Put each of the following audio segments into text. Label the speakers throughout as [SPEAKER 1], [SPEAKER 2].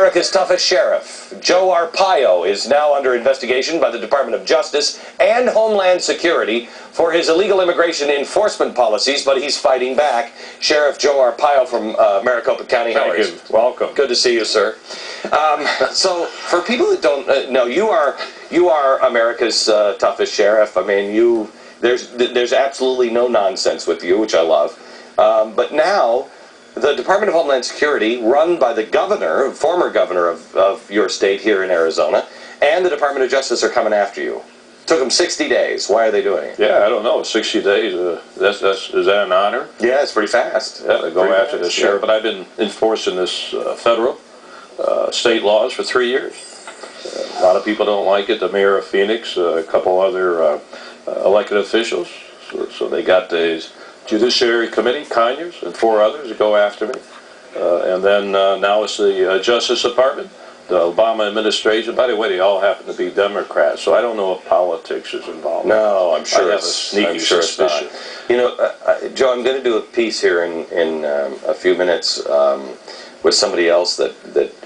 [SPEAKER 1] America's toughest sheriff, Joe Arpaio, is now under investigation by the Department of Justice and Homeland Security for his illegal immigration enforcement policies, but he's fighting back. Sheriff Joe Arpaio from Maricopa County. How are you?
[SPEAKER 2] Welcome.
[SPEAKER 1] Good to see you, sir. So, for people that don't know, you are America's toughest sheriff. I mean, there's absolutely no nonsense with you, which I love. But now, the Department of Homeland Security, run by the governor, former governor of your state here in Arizona, and the Department of Justice are coming after you. Took them 60 days. Why are they doing it?
[SPEAKER 2] Yeah, I don't know. 60 days, is that an honor?
[SPEAKER 1] Yeah, it's pretty fast.
[SPEAKER 2] Yeah, they go after the sheriff. But I've been enforcing this federal, state laws for 3 years. A lot of people don't like it. The mayor of Phoenix, a couple other elected officials. So they got these Judiciary Committee, Conyers, and 4 others to go after me. And then now it's the Justice Department, the Obama administration. By the way, they all happen to be Democrats, so I don't know if politics is involved.
[SPEAKER 1] No, I'm sure
[SPEAKER 2] I have a sneaky suspicion.
[SPEAKER 1] You know, Joe, I'm going to do a piece here in a few minutes with somebody else that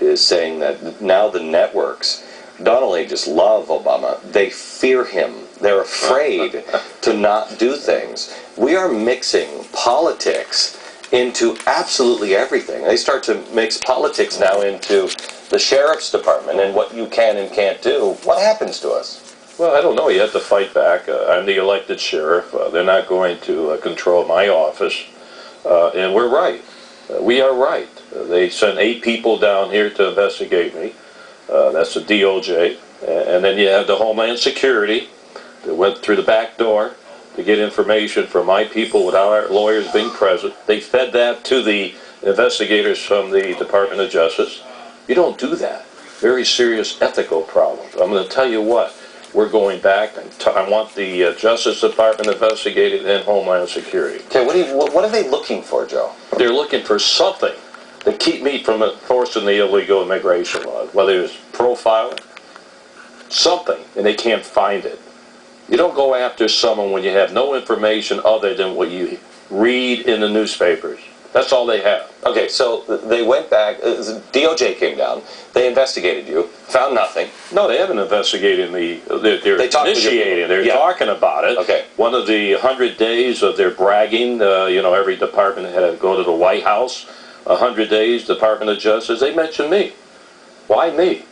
[SPEAKER 1] is saying that now the networks not only just love Obama, they fear him. They're afraid to not do things. We are mixing politics into absolutely everything. They start to mix politics now into the sheriff's department and what you can and can't do. What happens to us?
[SPEAKER 2] Well, I don't know. You have to fight back. I'm the elected sheriff. They're not going to control my office. And we're right. We are right. They sent 8 people down here to investigate me. That's the DOJ. And then you have the Homeland Security that went through the back door to get information from my people without our lawyers being present. They fed that to the investigators from the Department of Justice. You don't do that. Very serious ethical problems. I'm going to tell you what. We're going back. I want the Justice Department investigated and Homeland Security.
[SPEAKER 1] Okay, what are they looking for, Joe?
[SPEAKER 2] They're looking for something to keep me from enforcing the illegal immigration law, whether it's profiling, something, and they can't find it. You don't go after someone when you have no information other than what you read in the newspapers. That's all they have.
[SPEAKER 1] Okay, so they went back, DOJ came down, they investigated you, found nothing.
[SPEAKER 2] No, they haven't investigated me. They're initiating, they're talking about it.
[SPEAKER 1] Okay.
[SPEAKER 2] One of the 100 days of their bragging, you know, every department had to go to the White House. 100 days, Department of Justice, they mentioned me. Why me?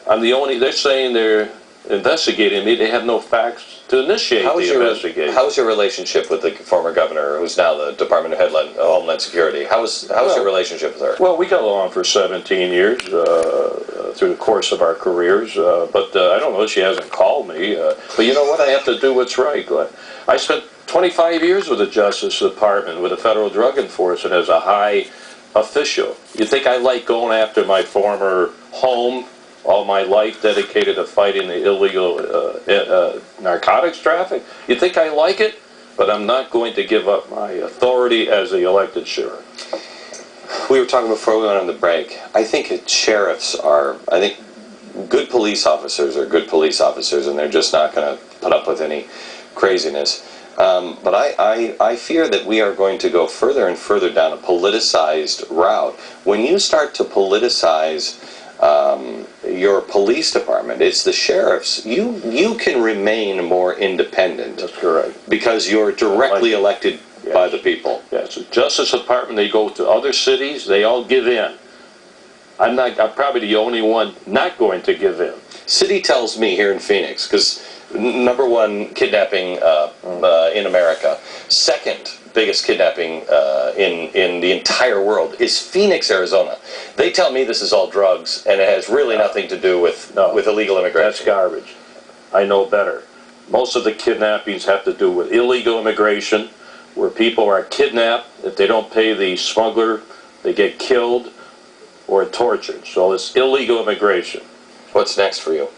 [SPEAKER 2] I'm the only, they're saying they're investigating me. They have no facts to initiate the investigation.
[SPEAKER 1] How's your relationship with the former governor, who's now the Department of Homeland Security? How's your relationship with her?
[SPEAKER 2] Well, we got along for 17 years through the course of our careers, but I don't know, she hasn't called me. But you know what? I have to do what's right, Glenn. I spent 25 years with the Justice Department, with the Federal Drug Enforcement as a high official. You think I like going after my former home, all my life dedicated to fighting the illegal narcotics traffic? You think I like it? But I'm not going to give up my authority as the elected sheriff.
[SPEAKER 1] We were talking before we went on the break. I think I think good police officers are good police officers, and they're just not going to put up with any craziness. But I fear that we are going to go further and further down a politicized route. When you start to politicize your police department, it's the sheriffs, you can remain more independent.
[SPEAKER 2] That's correct.
[SPEAKER 1] Because you're directly elected by the people.
[SPEAKER 2] Yes, the Justice Department, they go to other cities, they all give in. I'm probably the only one not going to give in.
[SPEAKER 1] City tells me here in Phoenix, because #1 kidnapping in America, second biggest kidnapping in the entire world is Phoenix, Arizona. They tell me this is all drugs, and it has really nothing to do with illegal immigration.
[SPEAKER 2] That's garbage. I know better. Most of the kidnappings have to do with illegal immigration, where people are kidnapped. If they don't pay the smuggler, they get killed or tortured. So it's illegal immigration.
[SPEAKER 1] What's next for you?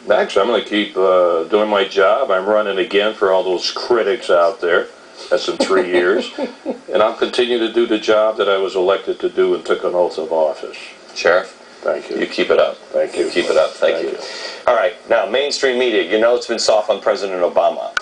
[SPEAKER 2] Next, I'm going to keep doing my job. I'm running again for all those critics out there. That's in 3 years. And I'll continue to do the job that I was elected to do and took an oath of office.
[SPEAKER 1] Sheriff?
[SPEAKER 2] Thank you.
[SPEAKER 1] You keep it up.
[SPEAKER 2] Thank you.
[SPEAKER 1] You keep it up. Thank you. All right. Now, mainstream media, you know it's been soft on President Obama.